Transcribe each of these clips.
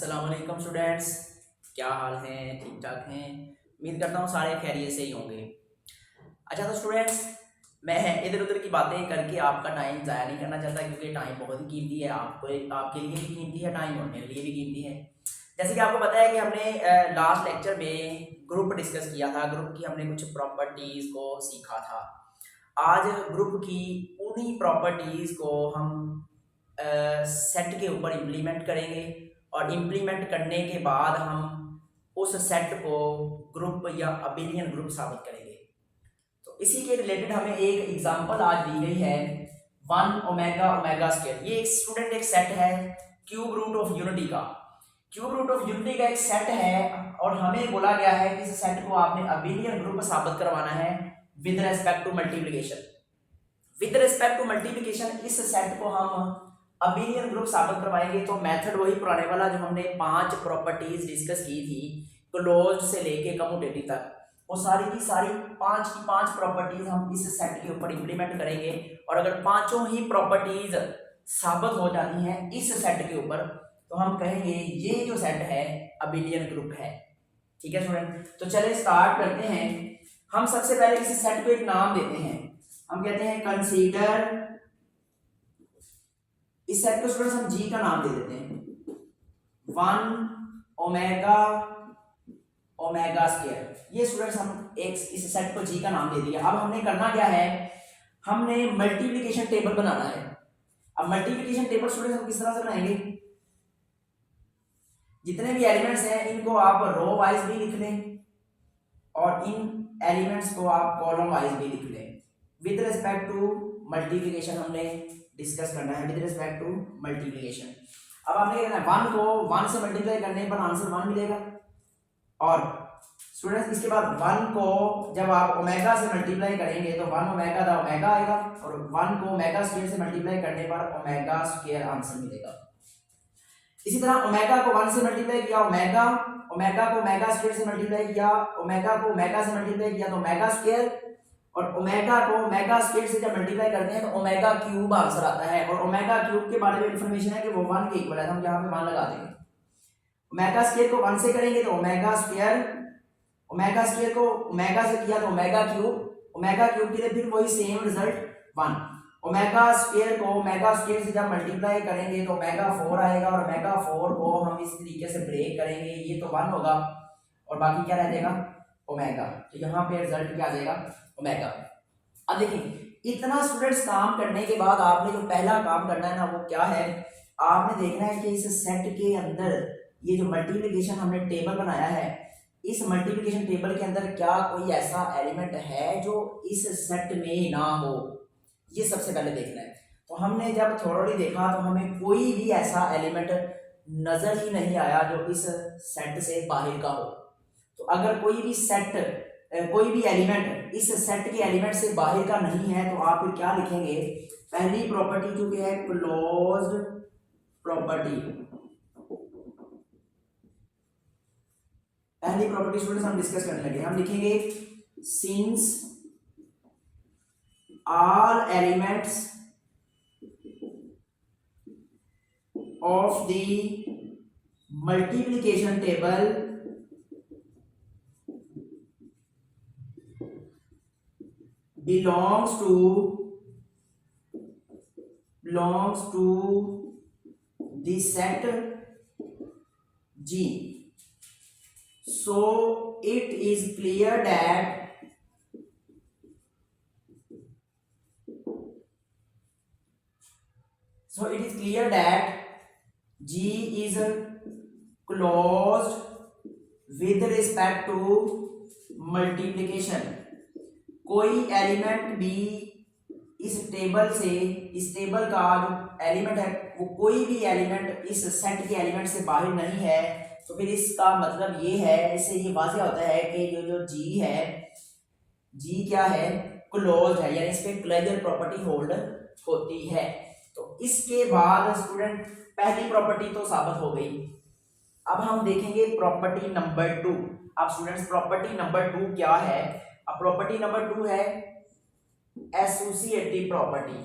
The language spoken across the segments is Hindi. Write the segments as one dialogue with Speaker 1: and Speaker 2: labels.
Speaker 1: अस्सलाम वालेकुम स्टूडेंट्स, क्या हाल हैं? ठीक ठाक हैं? उम्मीद करता हूँ सारे खैरियत से ही होंगे। अच्छा तो स्टूडेंट्स, मैं इधर उधर की बातें करके आपका टाइम ज़ाया नहीं करना चाहता, क्योंकि टाइम बहुत ही कीमती है। आपके लिए भी कीमती है टाइम, और मेरे लिए भी कीमती है। जैसे कि आपको पता है कि हमने लास्ट लेक्चर में ग्रुप डिस्कस किया था, ग्रुप की हमने कुछ प्रॉपर्टीज़ को सीखा था। आज ग्रुप की उन्हीं प्रॉपर्टीज़ को हम सेट के ऊपर इम्प्लीमेंट करेंगे, और इम्प्लीमेंट करने के बाद हम उस सेट को ग्रुप या अबिलियन ग्रुप साबित करेंगे। तो इसी के रिलेटेड हमें एक एग्जांपल आज दी गई है, वन ओमेगा ओमेगा स्क्वायर। ये एक स्टूडेंट एक सेट है क्यूब रूट ऑफ यूनिटी का। क्यूब रूट ऑफ यूनिटी का एक सेट है, और हमें बोला गया है कि इस सेट को आपने अबिलियन ग्रुप साबित करवाना है with respect to multiplication. With respect to multiplication इस सेट को हम अबिलियन ग्रुप साबित करवाएंगे। तो मेथड वही पुराने वाला जो हमने 5 प्रॉपर्टीज डिस्कस की थी, क्लोज्ड से लेके कम्यूटेटिव तक, वो सारी की सारी 5 की 5 प्रॉपर्टीज हम इस सेट के ऊपर इंप्लीमेंट करेंगे। और अगर पांचों ही प्रॉपर्टीज साबित हो जाती हैं इस सेट के ऊपर, तो हम कहेंगे ये जो सेट है अबिलियन ग्रुप है। ठीक है स्टूडेंट, तो चले स्टार्ट करते हैं। हम सबसे पहले इस सेट को एक नाम देते हैं, हम कहते हैं कंसीडर। इस सेट को स्टूडेंट्स हम जी का नाम दे देते हैं, वन ओमेगा ओमेगा स्क्वायर। ये स्टूडेंट्स हम एक इस सेट को जी का नाम दे दिया। अब हमने करना क्या है, हमने मल्टीप्लिकेशन टेबल बनाना है। अब मल्टीप्लिकेशन टेबल स्टूडेंट्स हम किस तरह से बनाएंगे, जितने भी एलिमेंट्स हैं इनको आप रो वाइज भी लिख लें, और इन एलिमेंट्स को आप कॉलम वाइज भी लिख लें। विद रिस्पेक्ट टू मल्टीप्लिकेशन हमने डिस्कस करना है, विद रिस्पेक्ट टू मल्टीप्लिकेशन। अब आपने क्या करना है, वन को वन से मल्टीप्लाई करने पर आंसर वन मिलेगा। और स्टूडेंट्स इसके बाद वन को जब आप ओमेगा से मल्टीप्लाई करेंगे तो वन ओमेगा द ओमेगा आएगा, और वन को ओमेगा स्क्वायर से मल्टीप्लाई करने पर ओमेगा स्क्वायर आंसर मिलेगा। इसी तरह ओमेगा को वन से मल्टीप्लाई किया ओमेगा, ओमेगा को ओमेगा स्क्वायर से मल्टीप्लाई किया, ओमेगा को ओमेगा से मल्टीप्लाई किया तो ओमेगा स्क्वायर, और ओमेगा को ओमेगा स्क्वायर से जब मल्टीप्लाई करते हैं तो ओमेगा क्यूब आंसर आता है। और ओमेगा क्यूब के बारे में इंफॉर्मेशन है कि वो 1 के इक्वल है, हम यहाँ पे 1 लगा देंगे। ओमेगा स्क्वायर को 1 से करेंगे तो ओमेगा स्क्वायर, ओमेगा स्क्वायर को ओमेगा से किया तो ओमेगा क्यूब, ओमेगा क्यूब के लिए फिर वही सेम रिजल्ट 1। ओमेगा स्क्वायर को ओमेगा स्क्वायर से जब मल्टीप्लाई करेंगे तो ओमेगा 4 आएगा, और ओमेगा 4 को हम इस तरीके से ब्रेक करेंगे, ये तो 1 होगा और बाकी क्या रह जाएगा ओमेगा। तो यहाँ पे रिजल्ट क्या आ जाएगा ओमेगा। अब देखिए इतना स्टूडेंट्स काम करने के बाद आपने जो पहला काम करना है ना, वो क्या है, आपने देखना है कि इस सेट के अंदर ये जो मल्टीप्लिकेशन हमने टेबल बनाया है, इस मल्टीप्लिकेशन टेबल के अंदर क्या कोई ऐसा एलिमेंट है जो इस सेट में ना हो, ये सबसे पहले देखना है। तो हमने जब थोड़ी देखा तो हमें कोई भी ऐसा एलिमेंट नजर ही नहीं आया जो इस सेट से बाहर का हो। तो अगर कोई भी सेट, कोई भी एलिमेंट इस सेट के एलिमेंट से बाहर का नहीं है, तो आप फिर क्या लिखेंगे, पहली प्रॉपर्टी जो कि है क्लोज्ड प्रॉपर्टी। पहली प्रॉपर्टी स्टूडेंट्स हम डिस्कस करने लगे, हम लिखेंगे since all elements of the multiplication table belongs to the set G, so it is clear that G is closed with respect to multiplication। कोई एलिमेंट भी इस टेबल से, इस टेबल का जो एलिमेंट है वो कोई भी एलिमेंट इस सेट के एलिमेंट से बाहर नहीं है, तो फिर इसका मतलब ये है, इससे ये वाज़ेह होता है कि जो G है, G क्या है, क्लोज है, यानी इस पे क्लोजर प्रॉपर्टी होल्ड होती है। तो इसके बाद स्टूडेंट पहली प्रॉपर्टी तो साबित हो गई। अब हम देखेंगे प्रॉपर्टी नंबर 2। अब स्टूडेंट्स प्रॉपर्टी नंबर 2 क्या है, अब प्रॉपर्टी नंबर 2 है एसोसिएटिव प्रॉपर्टी।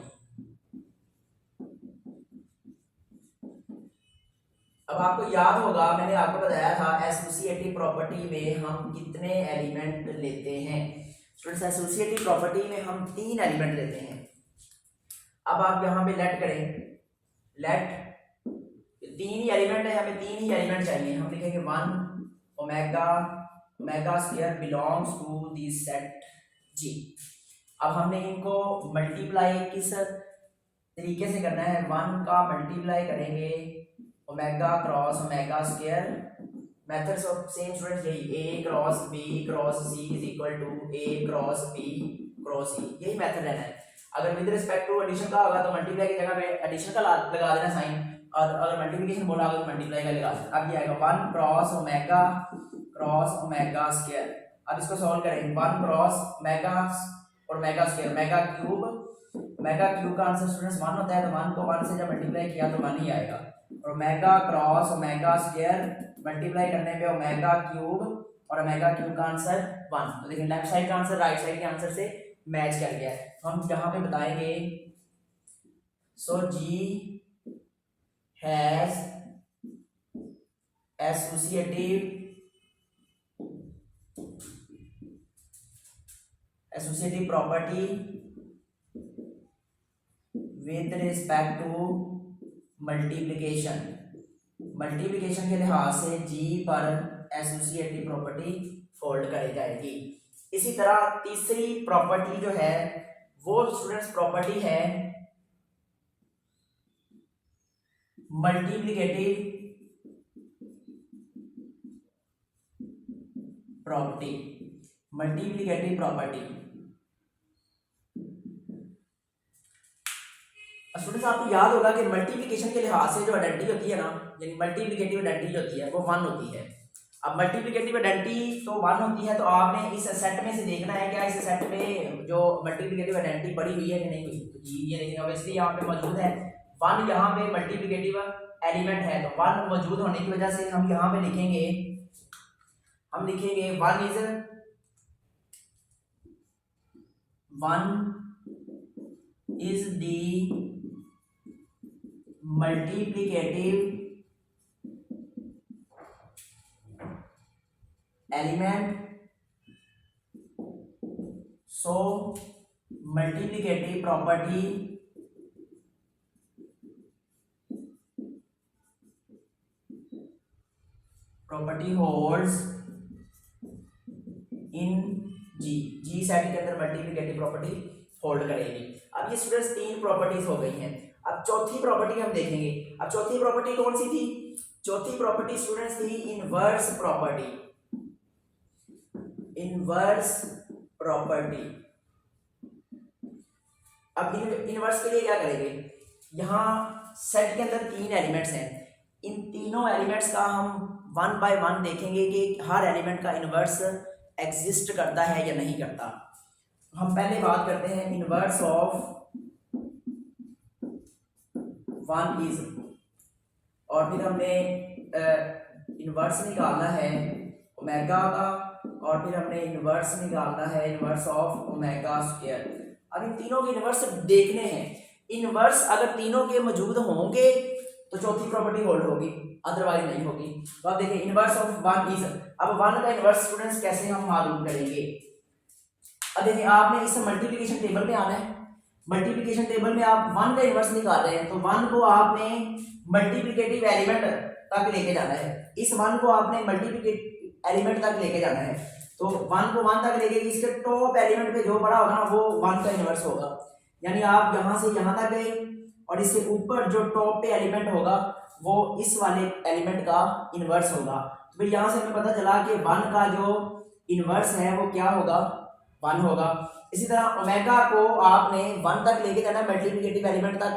Speaker 1: अब आपको याद होगा मैंने आपको बताया था एसोसिएटिव प्रॉपर्टी में हम कितने एलिमेंट लेते हैं। स्टूडेंट्स एसोसिएटिव प्रॉपर्टी में हम 3 एलिमेंट लेते हैं। अब आप यहाँ पे लेट करें, लेट 3 ही एलिमेंट है, हमें 3 ही एलिमेंट चाहिए। हम लिखेंगे 1 omega omega square belongs to this set G. अब हमने इनको मल्टीप्लाई किस तरीके से करना है, 1 का मल्टीप्लाई करेंगे omega cross omega square, methods of same students यही a cross b cross c is equal to a cross b cross c, यही मेथड रहना है। अगर विद रिस्पेक्ट टू एडिशन का होगा तो मल्टीप्लाई की जगह पे एडिशन का लगा देना साइन, और अगर मल्टीप्लिकेशन बोला होगा तो मल्टीप्लाई का लगा देना। अब ये आएगा 1 क्रॉस ओमेगा स्क्वायर। अब इसको सॉल्व करें, 1 क्रॉस ओमेगा और ओमेगा स्क्वायर, ओमेगा क्यूब का आंसर स्टूडेंट्स 1 होता है, तो 1 को 1 से जब मल्टीप्लाई किया तो 1 ही आएगा। और omega cross omega square multiply करने पे ओमेगा क्यूब, और ओमेगा क्यूब का आंसर 1। तो देखिए लेफ्ट साइड का आंसर राइट साइड के आंसर से मैच कर गया है। तो हम यहाँ पे बताएंगे so G has associative property with respect to multiplication के लिहाज से जी पर एसोसिएटिव प्रॉपर्टी फोल्ड करी जाएगी। इसी तरह तीसरी प्रॉपर्टी जो है वो स्टूडेंट्स प्रॉपर्टी है मल्टीप्लिकेटिव प्रॉपर्टी। स्टूडेंट्स आपको याद होगा कि मल्टीप्लिकेशन के लिहाज से जो आइडेंटिटी होती है ना, यानी मल्टीप्लिकेटिव आइडेंटिटी होती है वो 1 होती है। अब मल्टीप्लिकेटिव आइडेंटिटी तो 1 होती है, तो आपने इस सेट में से देखना है क्या इस सेट में जो मल्टीप्लिकेटिव आइडेंटिटी पड़ी हुई है कि नहीं हुई। तो ये देखिए ऑब्वियसली यहाँ पे मौजूद है 1, यहाँ पे मल्टीप्लिकेटिव एलिमेंट है, तो 1 मौजूद होने की वजह से हम यहाँ पे लिखेंगे 1 is the multiplicative element, so multiplicative property holds in G set के अंदर मल्टीप्लिकेटिव प्रॉपर्टी होल्ड करेगी। अब ये स्टूडेंट्स 3 प्रॉपर्टीज हो गई हैं। अब चौथी प्रॉपर्टी हम देखेंगे। अब चौथी प्रॉपर्टी कौन सी थी? चौथी प्रॉपर्टी स्टूडेंट्स थी इनवर्स प्रॉपर्टी। अब इनवर्स के लिए क्या करेंगे, यहाँ सेट के अंदर 3 एलिमेंट्स हैं, इन तीनों एलिमेंट्स का हम 1 बाय 1 देखेंगे कि हर एलिमेंट का इनवर्स एग्जिस्ट करता है या नहीं करता। हम पहले बात करते हैं इनवर्स ऑफ 1 इज, और फिर हमने इनवर्स निकालना है ओमेगा का, और फिर हमने इनवर्स निकालना है इनवर्स ऑफ ओमेगा स्क्वायर। अब इन तीनों के इनवर्स देखने हैं। इनवर्स अगर तीनों के मौजूद होंगे तो चौथी प्रॉपर्टी होल्ड होगी, अदरवाइज नहीं होगी। तो आप देखिए इनवर्स ऑफ 1 इज, अब 1 का इनवर्स स्टूडेंट्स कैसे हम मालूम करेंगे। अब देखिए आपने इस मल्टीप्लिकेशन टेबल में आना है, मल्टीप्लिकेशन टेबल में आप 1 का इनवर्स निकाल रहे हैं, तो 1 को आपने मल्टीप्लिकेटिव एलिमेंट तक लेके जाना है। इस 1 को आपने मल्टीप्लिकेटिव एलिमेंट तक लेके जाना है, तो 1 को 1 तक लेके इसके टॉप एलिमेंट पे जो बड़ा होगा ना वो 1 का इनवर्स होगा। यानी आप यहाँ से यहाँ तक गए और इससे ऊपर जो टॉप पे एलिमेंट होगा वो इस वाले एलिमेंट का इनवर्स होगा। तो फिर यहाँ से हमें पता चला कि 1 का जो इनवर्स है वो क्या होगा, 1 होगा। इसी तरह ओमेगा को आपने 1 तक लेके जाना है मल्टीप्लिकेटिव एलिमेंट तक,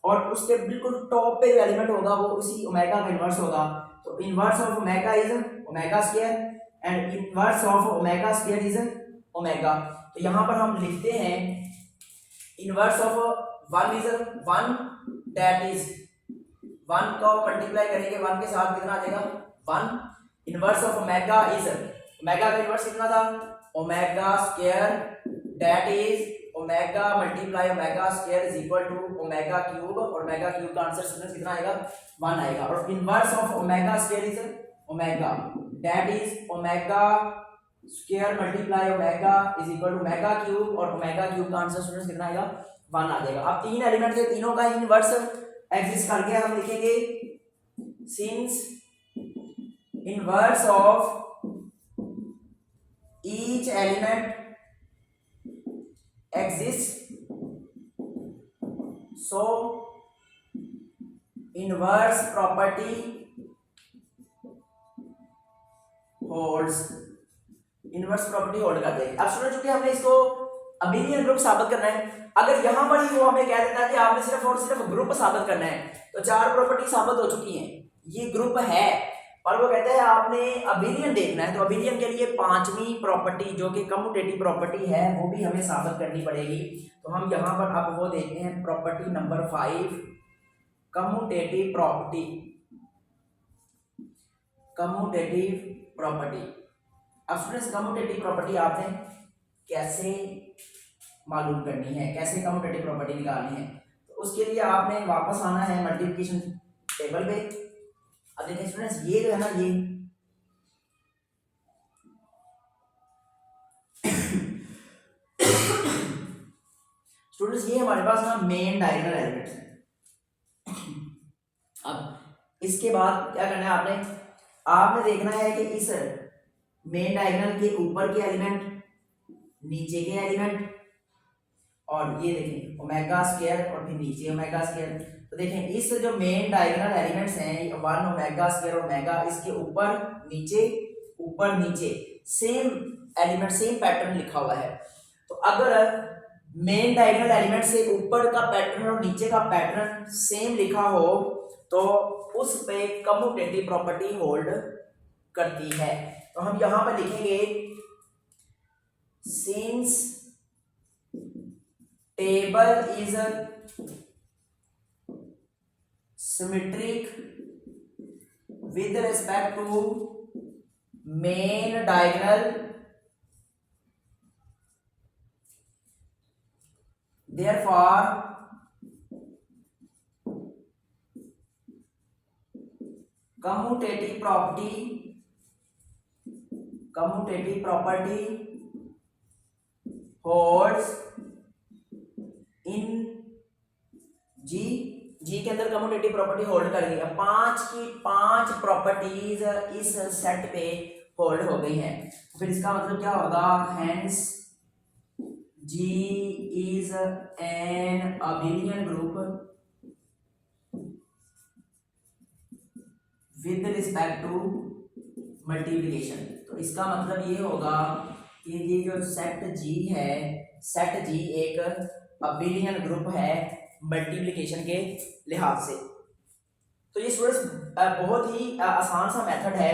Speaker 1: और उसके बिल्कुल टॉप पे जो एलिमेंट होगा वो उसी ओमेगा का इनवर्स होगा। तो inverse of omega is omega square and inverse of omega square is omega. तो यहाँ पर हम लिखते हैं inverse of 1 is 1, that is 1 को मल्टीप्लाई करेंगे 1 के साथ कितना आ जाएगा 1। Inverse of omega is, omega का इनवर्स कितना था omega square, that is omega multiply omega square is equal to omega cube, और ओमेगा क्यूब का आंसर स्टूडेंट्स कितना आएगा 1 आएगा। और inverse of omega square is omega, that is omega square multiply omega is equal to omega cube, और ओमेगा क्यूब का आंसर स्टूडेंट्स कितना आएगा 1 आ जाएगा। अब तीन एलिमेंट थे, तीनों का इनवर्स एग्जिस्ट करके हम लिखेंगे since inverse of each element exists, so inverse property holds, inverse property hold कर देगी। अब स्टूडेंट चूंकि हमने इसको अबेलियन ग्रुप साबित करना है, अगर यहां पर ही वो हमें कह देता है कि आपने सिर्फ और सिर्फ ग्रुप साबित करना है, तो चार प्रॉपर्टी साबित हो चुकी हैं, ये ग्रुप है, और वो कहते हैं आपने अबेलियन देखना है, तो अबेलियन के लिए पांचवी प्रॉपर्टी जो कि कम्यूटेटिव प्रॉपर्टी है वो भी हमें साबित करनी पड़ेगी। तो हम यहाँ पर अब वो देखते हैं property number 5, commutative property. Commutative property, अब स्टूडेंट्स कम्यूटेटिव प्रॉपर्टी आपने कैसे मालूम करनी है, कैसे कम्यूटेटिव प्रॉपर्टी निकालनी है, तो उसके लिए आपने वापस आना है मल्टीप्लिकेशन टेबल पे। अब देखिए स्टूडेंट्स ये जो है ना, ये स्टूडेंट्स ये हमारे पास ना मेन डायगोनल एलिमेंट्स हैं। अब इसके बाद क्या करना है आपने, आपने देखना है कि इस मेन डायगोनल के ऊपर के एलिमेंट, नीचे के एलिमेंट, और ये देखें ओमेगा स्क्वायर और फिर नीचे ओमेगा स्क्वायर। तो देखें इस जो मेन डायगोनल एलिमेंट्स हैं 1 ओमेगा स्क्वायर ओमेगा, इसके ऊपर नीचे सेम एलिमेंट सेम पैटर्न लिखा हुआ है। तो अगर मेन डायगोनल एलिमेंट से ऊपर का पैटर्न और नीचे का पैटर्न सेम लिखा हो तो उस पे कम्यूटेटिव प्रॉपर्टी होल्ड करती है। तो हम यहां पर लिखेंगे since table is symmetric with respect to main diagonal, therefore commutative property holds in जी के अंदर कम्यूटेटिव प्रॉपर्टी होल्ड कर गई है। 5 की 5 प्रॉपर्टीज इस सेट पे होल्ड हो गई हैं। फिर इसका मतलब क्या होगा, hence G is an abelian group with respect to multiplication. तो इसका मतलब ये होगा कि ये जो सेट जी है, सेट जी एक अबेलियन ग्रुप है मल्टीप्लिकेशन के लिहाज से। तो ये स्टूडेंट्स बहुत ही आसान सा मेथड है,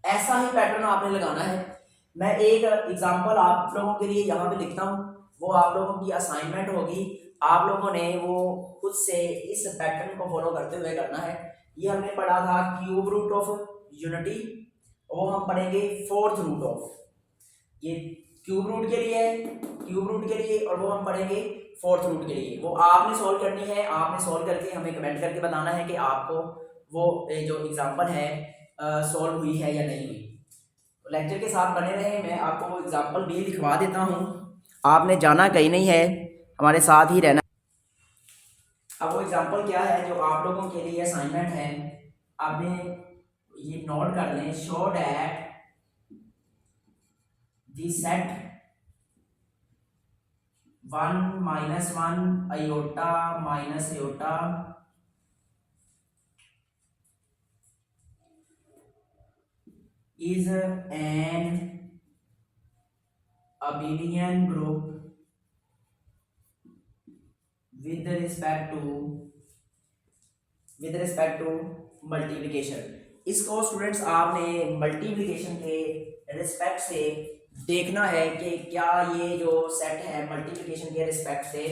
Speaker 1: ऐसा ही पैटर्न आपने लगाना है। मैं एक एग्जांपल आप लोगों के लिए यहाँ पे लिखता हूँ, वो आप लोगों की असाइनमेंट होगी, आप लोगों ने वो खुद से इस पैटर्न को फॉलो करते हुए करना है। ये हमने पढ़ा था क्यूब रूट ऑफ यूनिटी, वो हम पढ़ेंगे फोर्थ रूट ऑफ, ये क्यूब रूट के लिए और वो हम पढ़ेंगे फोर्थ रूट के लिए। वो आपने सॉल्व करनी है, आपने सॉल्व करके हमें कमेंट करके बताना है कि आपको वो जो एग्जांपल है सॉल्व हुई है या नहीं हुई। तो लेक्चर के साथ बने रहे, मैं आपको वो एग्जांपल भी लिखवा देता हूँ, आपने जाना कहीं नहीं है, हमारे साथ ही रहना। अब वो एग्जांपल क्या है जो आप लोगों के लिए असाइनमेंट है, आपने ये नोट कर लें, show that the set 1 - 1 iota - iota is an abelian group with respect to multiplication। इसको स्टूडेंट्स आपने मल्टीप्लिकेशन के रिस्पेक्ट से देखना है कि क्या ये जो सेट है मल्टीप्लिकेशन के रिस्पेक्ट से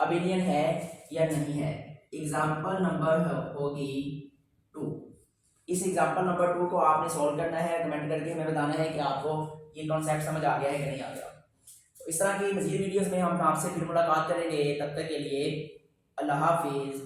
Speaker 1: अबेलियन है या नहीं है। एग्जाम्पल नंबर होगी 2। इस एग्जाम्पल नंबर 2 को आपने सॉल्व करना है, कमेंट करके हमें बताना है कि आपको ये कॉन्सेप्ट समझ आ गया है कि नहीं आ गया। तो इस तरह की मज़ीद वीडियोस में हम आपसे फिर मुलाकात करेंगे। तब तक के लिए अल्लाह हाफिज़।